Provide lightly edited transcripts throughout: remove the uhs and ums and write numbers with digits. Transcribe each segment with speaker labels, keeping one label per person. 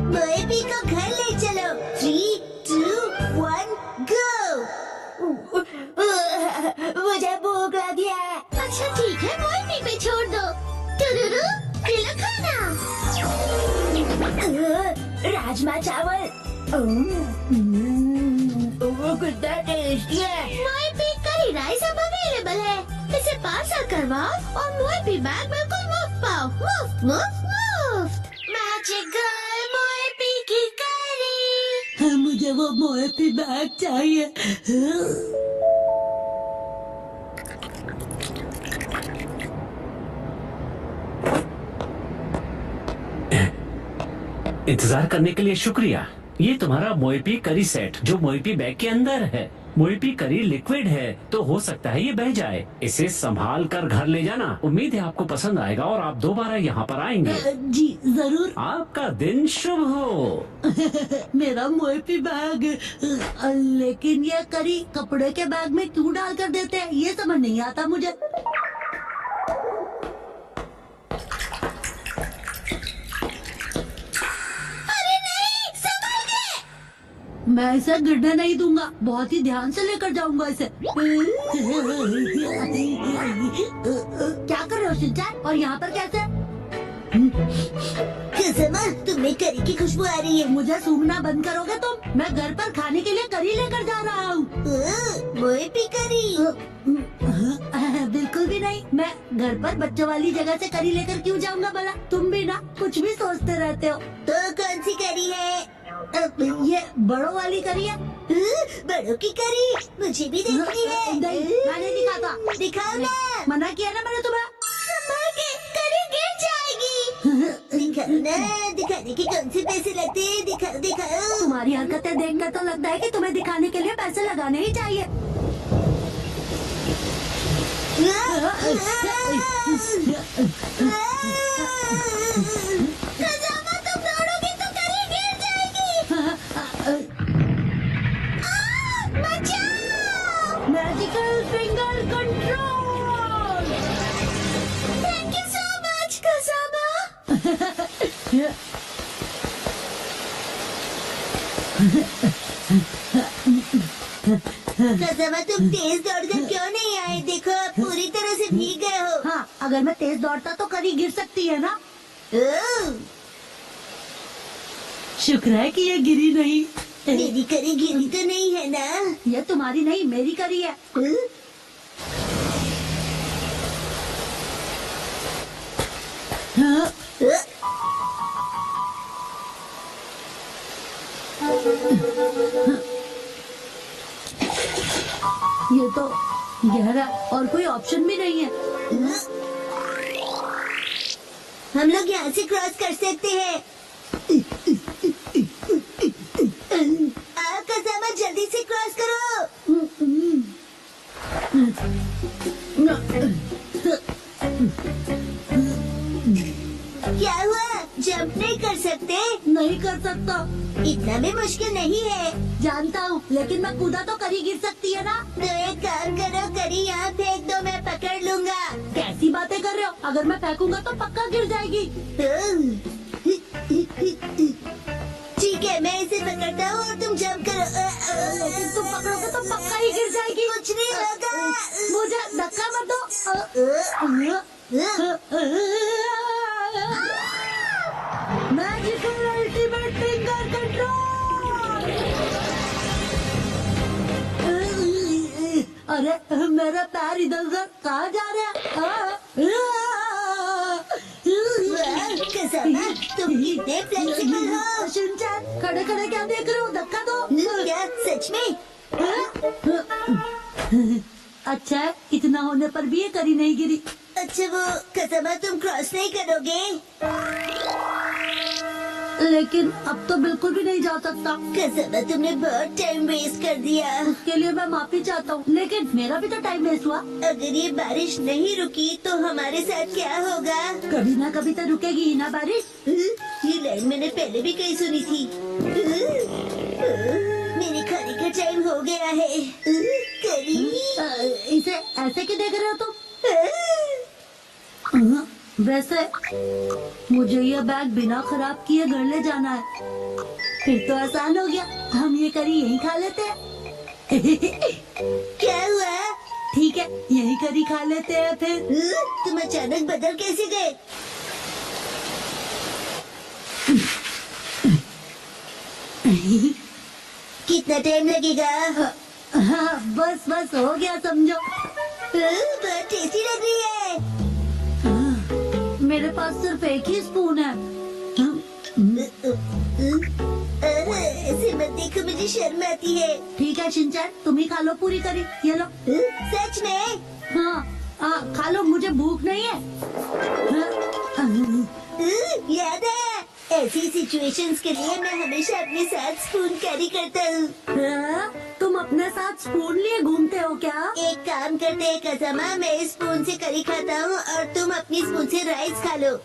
Speaker 1: मोएबी को घर ले चलो। 3, 2, 1, go। मुझे भूख लगी है।
Speaker 2: अच्छा ठीक है, मोएबी पे छोड़ दो। टुरुरु, खिलो खाना।
Speaker 1: राजमा चावल। कितना टेस्टी है।
Speaker 2: मोएबी करी राइस अब अवेलेबल है। इसे पार्सल करवाओ और मोएबी बैग बिल्कुल मुफ्त पाओ। मुफ्त मुफ्त मुफ्त। मैजिकल मोएबी की करी।
Speaker 1: मुझे वो मोएबी बैग चाहिए।
Speaker 3: इंतजार करने के लिए शुक्रिया। ये तुम्हारा मोएपी करी सेट जो मोएपी बैग के अंदर है। मोएपी करी लिक्विड है तो हो सकता है ये बह जाए। इसे संभाल कर घर ले जाना। उम्मीद है आपको पसंद आएगा और आप दोबारा यहाँ पर आएंगे।
Speaker 1: जी जरूर।
Speaker 3: आपका दिन शुभ हो।
Speaker 1: मेरा मोएपी बैग। लेकिन ये करी कपड़े के बैग में क्यों डाल कर देते हैं, ये समझ नहीं आता मुझे। मैं इसे गिरने नहीं दूंगा, बहुत ही ध्यान से लेकर जाऊंगा इसे। क्या कर रहे हो शिनचैन, और यहाँ पर कैसे? कसमा, तुम्हें करी की खुशबू आ रही है। मुझे सूंघना बंद करोगे तुम? मैं घर पर खाने के लिए करी लेकर जा रहा हूँ। मोएपी करी? बिल्कुल भी नहीं। मैं घर पर बच्चों वाली जगह से करी लेकर क्यों जाऊंगा भला? तुम भी ना कुछ भी सोचते रहते हो। तो कौन सी करी है? ये बड़ों वाली करी है। बड़ों की करी मुझे भी देखनी है। नहीं, मैं नहीं दिखाता। दिखाओ ना। मना किया ना मैंने तुम्हें।
Speaker 2: करी गिर जाएगी।
Speaker 1: दिखाओ ना, दिखाने के कौन से पैसे लगते हैं? दिखाओ दिखाओ। तुम्हारी हरकतें देखकर तो लगता है कि तुम्हें दिखाने के लिए पैसे लगाने ही चाहिए।
Speaker 2: खजामा, तुम दौड़ोगी तो करी गिर जाएगी। बचाओ।
Speaker 1: Magical finger control.
Speaker 2: Thank you so much खजामा।
Speaker 1: कसमा, तुम तेज दौड़कर क्यों नहीं आए? देखो आप पूरी तरह से भीग गए हो। हाँ, अगर मैं तेज दौड़ता तो करी गिर सकती है ना। शुक्र है कि ये गिरी नहीं। मेरी करी गिरी तो नहीं है ना? ये तुम्हारी नहीं, मेरी करी है। हाँ? ये तो गहरा और कोई ऑप्शन भी नहीं है। हम लोग यहाँ से क्रॉस कर सकते हैं। कसमा, जल्दी से क्रॉस करो। क्या हुआ? जंप नहीं कर सकते? नहीं कर सकता। इतना भी मुश्किल नहीं है। जानता हूँ, लेकिन मैं कूदा तो करी गिर सकती है ना। तो एक काम करो, करी यहाँ फेंक दो, मैं पकड़ लूंगा। कैसी बातें कर रहे हो? अगर मैं फेंकूंगा तो पक्का गिर जाएगी। ठीक है, मैं इसे पकड़ता हूँ और तुम जंप करो। लेकिन तुम पकड़ोगे तो पक्का ही गिर जाएगी। कुछ नहीं होगा। मुझे धक्का मत दो। Magical ultimate finger control. अरे मेरा पैर इधर उधर कहाँ जा रहा है? तुम कितने फ्लेक्सिबल हो। शिनचैन, खड़े खड़े क्या देख रहे हो? धक्का दो। क्या सच में? अच्छा है, इतना होने पर भी ये करी नहीं गिरी। अच्छा वो कसमा, तुम क्रॉस नहीं करोगे? लेकिन अब तो बिल्कुल भी नहीं जा सकता। कसमा, तुमने बहुत टाइम वेस्ट कर दिया। उसके लिए मैं माफी चाहता हूँ, लेकिन मेरा भी तो टाइम वेस्ट हुआ। अगर ये बारिश नहीं रुकी तो हमारे साथ क्या होगा? कभी ना कभी तो रुकेगी ही ना बारिश। ये लाइन मैंने पहले भी कहीं सुनी थी। मेरे खाने का टाइम हो गया है। करी, इसे ऐसे क्यों देख रहे हो तुम? वैसे मुझे ये बैग बिना खराब किए घर ले जाना है। फिर तो आसान हो गया, हम ये करी यहीं खा लेते हैं। क्या हुआ? ठीक है, यही करी खा लेते हैं फिर। तुम अचानक बदल कैसे गए? कितना टाइम लगेगा? हाँ, बस बस हो गया समझो। बहुत टेस्टी लग रही है। मेरे पास सिर्फ एक ही स्पून है। ऐसे मत देखो, मुझे शर्म आती है। ठीक है शिनचैन, तुम ही खा लो पूरी करी। ये लो। सच में? हाँ, खा लो, मुझे भूख नहीं है। याद है, ऐसी सिचुएशंस के लिए मैं हमेशा अपने साथ स्पून कैरी करता हूँ। तुम अपने साथ स्पून लिए घूमते हो क्या? एक काम करते हैं कज़ामा, मैं इस स्पून से करी खाता हूँ और तुम अपनी स्पून से राइस खा लो।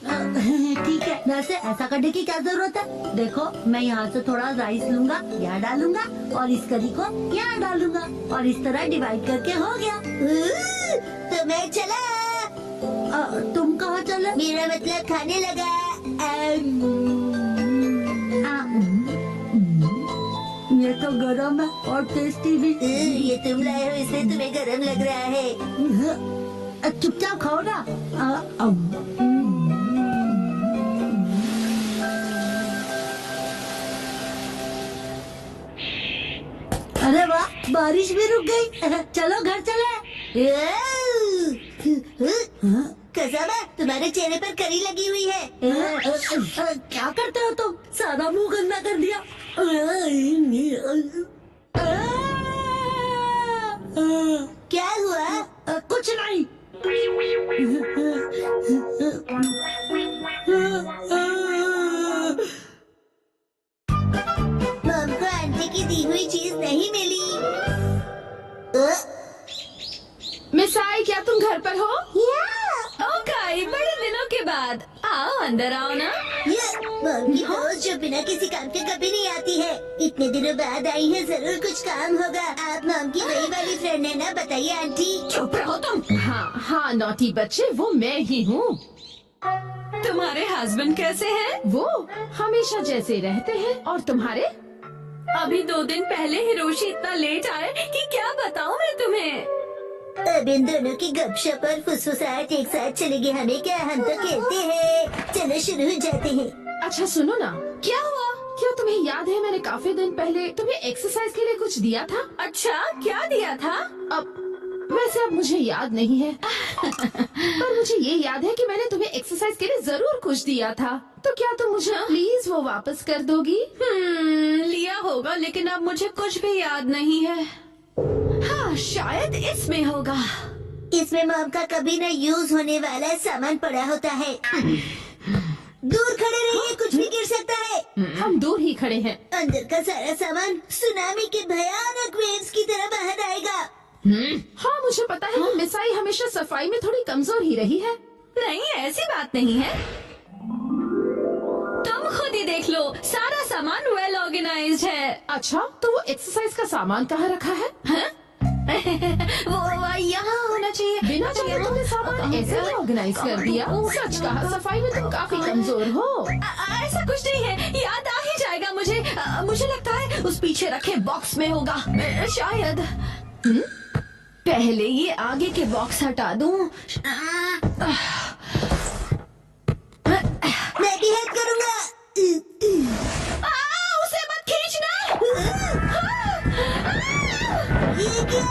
Speaker 1: ठीक है, वैसे ऐसा करने की क्या जरूरत है? देखो, मैं यहाँ से थोड़ा राइस लूंगा, यहाँ डालूंगा और इस करी को यहाँ डालूंगा और इस तरह डिवाइड करके हो गया। तो मैं चला। तुम कहाँ चले? मेरा मतलब खाने लगा। ये तो गरम है और टेस्टी भी। ये तुम लाए हो इसलिए तुम्हें गरम लग रहा है। चुपचाप खाओ ना। अरे वाह, बारिश भी रुक गई। चलो घर चले। कज़ामा, तुम्हारे चेहरे पर करी लगी हुई है। क्या करते हो तुम? सारा मुंह गंदा कर दिया। क्या हुआ? कुछ नहीं। मम को आंटी की दी हुई चीज नहीं मिली।
Speaker 4: मिस आई, क्या तुम घर पर हो? ओ काई, बड़े दिनों के बाद। आओ अंदर आओ ना।
Speaker 1: ये मम की दोस्त जो बिना किसी काम के कभी नहीं आती है, इतने दिनों बाद आई है, जरूर कुछ काम होगा। आप मम की वही वाली फ्रेंड है ना? बताइए आंटी।
Speaker 4: चुप रहो तुम। हाँ, नॉटी बच्चे, वो मैं ही हूँ। तुम्हारे हस्बैंड कैसे हैं? वो हमेशा जैसे रहते हैं। और तुम्हारे? अभी 2 दिन पहले हिरोशी इतना लेट आए कि क्या बताऊँ मैं तुम्हें।
Speaker 1: अब इन दोनों की गपशप और फुसफुसाहट एक साथ चलेगी, हमें क्या, हम तो खेलते हैं। चलो शुरू हो जाते हैं।
Speaker 4: अच्छा सुनो ना, क्या हुआ? क्या तुम्हें याद है मैंने काफी दिन पहले तुम्हें एक्सरसाइज के लिए कुछ दिया था? अच्छा, क्या दिया था? वैसे अब मुझे याद नहीं है। पर मुझे ये याद है कि मैंने तुम्हें एक्सरसाइज के लिए जरूर कुछ दिया था। तो क्या तुम मुझे प्लीज वो वापस कर दोगी? लिया होगा, लेकिन अब मुझे कुछ भी याद नहीं है। हाँ, शायद इसमें होगा।
Speaker 1: इसमें मॉम का कभी न यूज होने वाला सामान पड़ा होता है। दूर खड़े रहिए, कुछ भी गिर सकता है।
Speaker 4: हम दूर ही खड़े हैं।
Speaker 1: अंदर का सारा सामान सुनामी के भयानक वेव्स की तरह बाहर आएगा।
Speaker 4: हाँ, मुझे पता है कि मिस आई हमेशा सफाई में थोड़ी कमजोर ही रही है। नहीं, ऐसी बात नहीं है। तुम खुद ही देख लो, सारा सामान वेल ऑर्गेनाइज्ड है। अच्छा, तो वो एक्सरसाइज का सामान कहाँ रखा है? वो यहाँ होना चाहिए। बिना चाहिए तुमने सामान ऐसे ही ऑर्गेनाइज कर दिया। सच कहा, सफाई में तुम काफी कमजोर हो। ऐसा कुछ नहीं है, याद आ ही जाएगा मुझे। मुझे लगता है उस पीछे रखे बॉक्स में होगा, शायद। पहले ये आगे के बॉक्स हटा दूं।
Speaker 1: मैं भी हेल्प करूँगा।
Speaker 4: उसे मत खींचना।
Speaker 1: ये क्या?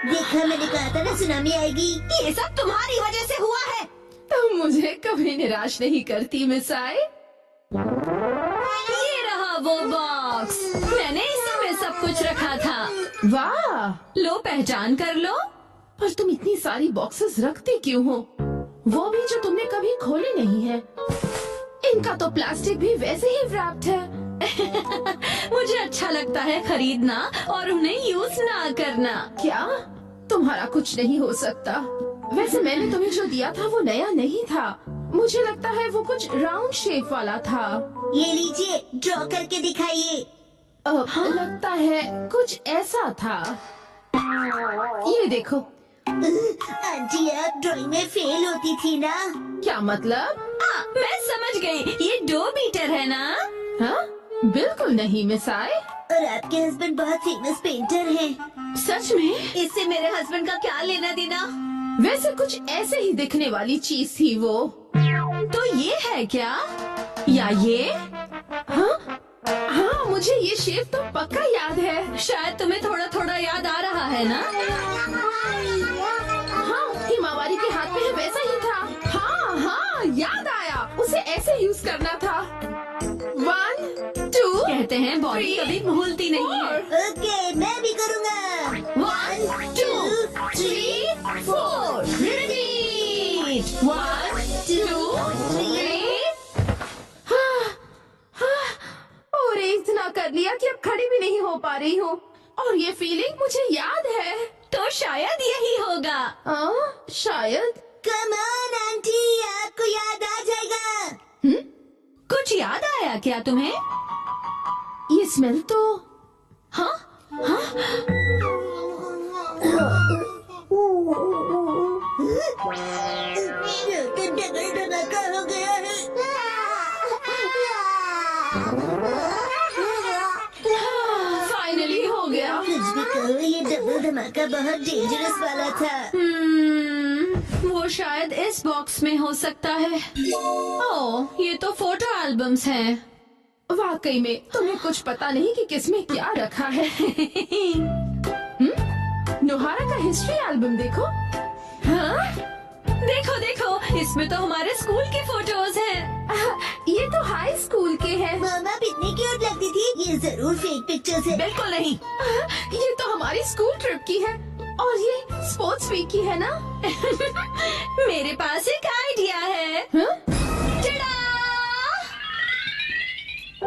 Speaker 1: देखा, मैंने कहा था ना सुनामी आएगी।
Speaker 4: ये सब तुम्हारी वजह से हुआ है। तुम मुझे कभी निराश नहीं करती मिस आई। ये रहा वो बॉक्स, मैंने इसी में सब कुछ रखा था। वाह, लो पहचान कर लो। पर तुम इतनी सारी बॉक्सेस रखती क्यों हो? वो भी जो तुमने कभी खोले नहीं है। इनका तो प्लास्टिक भी वैसे ही रैप्ड है। मुझे अच्छा लगता है खरीदना और उन्हें यूज ना करना। क्या? तुम्हारा कुछ नहीं हो सकता। वैसे मैंने तुम्हें जो दिया था वो नया नहीं था। मुझे लगता है वो कुछ राउंड शेप वाला था।
Speaker 1: ये लीजिए, ड्रॉ करके दिखाइए।
Speaker 4: लगता है कुछ ऐसा था। ये देखो,
Speaker 1: आंटी आप ड्राइंग में फेल होती थी ना।
Speaker 4: क्या मतलब?
Speaker 5: मैं समझ गई, ये 2 मीटर है ना?
Speaker 4: हाँ? बिल्कुल नहीं मिस आए।
Speaker 1: और आपके हस्बैंड बहुत फेमस पेंटर हैं।
Speaker 4: सच में?
Speaker 5: इससे मेरे हस्बैंड का क्या लेना देना?
Speaker 4: वैसे कुछ ऐसे ही दिखने वाली चीज थी वो।
Speaker 5: तो ये है क्या? या ये?
Speaker 4: हाँ? हाँ, मुझे ये शेप तो पक्का याद है।
Speaker 5: शायद तुम्हें थोड़ा थोड़ा याद आ रहा है ना?
Speaker 4: हाँ, हिमावारी के हाथ में वैसा ही था। हाँ हाँ, याद आया, उसे ऐसे यूज करना था। 1 2
Speaker 5: कहते हैं बॉडी कभी भूलती नहीं है।
Speaker 1: ओके मैं भी करूँगा।
Speaker 4: 1 2 3 4 रिपीट। 1 2 3। और इतना कर लिया कि अब खड़ी भी नहीं हो पा रही हूँ। और ये फीलिंग मुझे याद है।
Speaker 5: तो शायद यही होगा।
Speaker 4: शायद।
Speaker 1: कम ऑन आंटी आपको याद आ जाएगा।
Speaker 5: कुछ याद आया क्या तुम्हें?
Speaker 4: ये स्मेल तो।
Speaker 5: हाँ?
Speaker 1: डबल धमाका हो गया है।
Speaker 4: फाइनली हो गया।
Speaker 1: कुछ भी कहो ये डबल धमाका बहुत डेंजरस वाला था।
Speaker 5: वो शायद इस बॉक्स में हो सकता है। ओह, ये तो फोटो एल्बम्स हैं।
Speaker 4: वाकई में तुम्हें कुछ पता नहीं कि किसमें क्या रखा है। नोहारा का हिस्ट्री एल्बम देखो। हाँ?
Speaker 5: देखो देखो, इसमें तो हमारे स्कूल की फोटोज हैं।
Speaker 4: ये तो हाई स्कूल के हैं।
Speaker 1: मामा कितनी क्यूट लगती थी। ये जरूर फेक पिक्चर्स है।
Speaker 5: बिल्कुल नहीं।
Speaker 4: ये तो हमारी स्कूल ट्रिप की है। और ये स्पोर्ट्स वीक की है ना?
Speaker 5: मेरे पास एक आइडिया है।
Speaker 4: हाँ?
Speaker 5: टडा!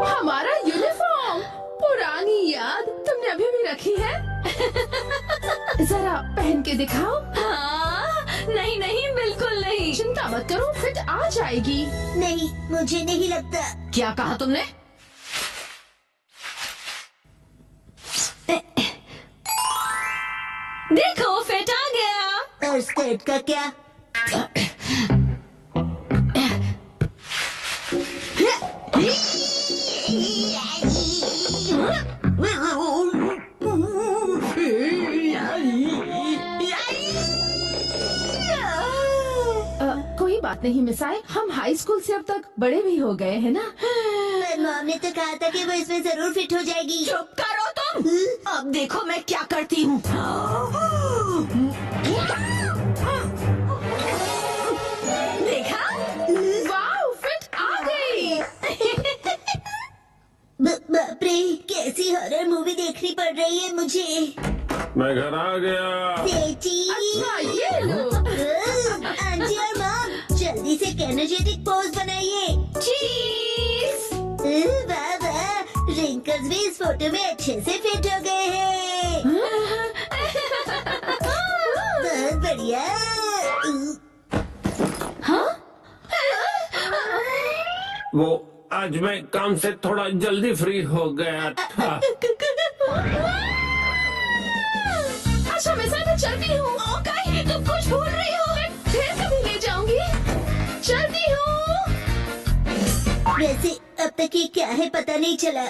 Speaker 4: हमारा यूनिफॉर्म। पुरानी याद तुमने अभी भी रखी है? जरा पहन के दिखाओ।
Speaker 5: हाँ, नहीं नहीं, बिल्कुल नहीं।
Speaker 4: चिंता मत करो, फिट आ जाएगी।
Speaker 1: नहीं मुझे नहीं लगता।
Speaker 5: क्या कहा तुमने? देखो, फिट आ गया।
Speaker 1: और स्कर्ट का क्या?
Speaker 4: कोई बात नहीं मिसाए, हम हाई स्कूल से अब तक बड़े भी हो गए हैं ना।
Speaker 1: पर मॉम ने तो कहा था कि वो इसमें जरूर फिट हो जाएगी।
Speaker 5: चुप करो तुम। अब देखो मैं क्या करती हूँ। देखा?
Speaker 4: वाओ, फिट आ गई।
Speaker 1: बाप रे, कैसी हॉरर मूवी देखनी पड़ रही है मुझे।
Speaker 6: मैं घर आ गया।
Speaker 1: बेटी।
Speaker 4: अच्छा, ये लो।
Speaker 1: आंटी और मॉम जल्दी से एनर्जेटिक पोज बनाइए।
Speaker 5: चीज।
Speaker 1: वाह वाह, रिंकल्स भी इस फोटो में अच्छे से फिट हो गए हैं। बहुत बढ़िया।
Speaker 6: वो आज मैं काम से थोड़ा जल्दी फ्री हो गया था।
Speaker 4: अच्छा मिसाए, मैं चलती हूँ।
Speaker 5: ओके, तुम कुछ भूल रही हो।
Speaker 4: फिर कभी ले जाऊंगी। चलती हूँ।
Speaker 1: वैसे अब तक ये क्या है पता नहीं चला।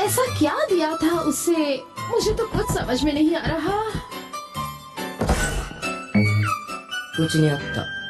Speaker 4: ऐसा क्या दिया था उसे, मुझे तो कुछ समझ में नहीं आ रहा।
Speaker 7: うちにあった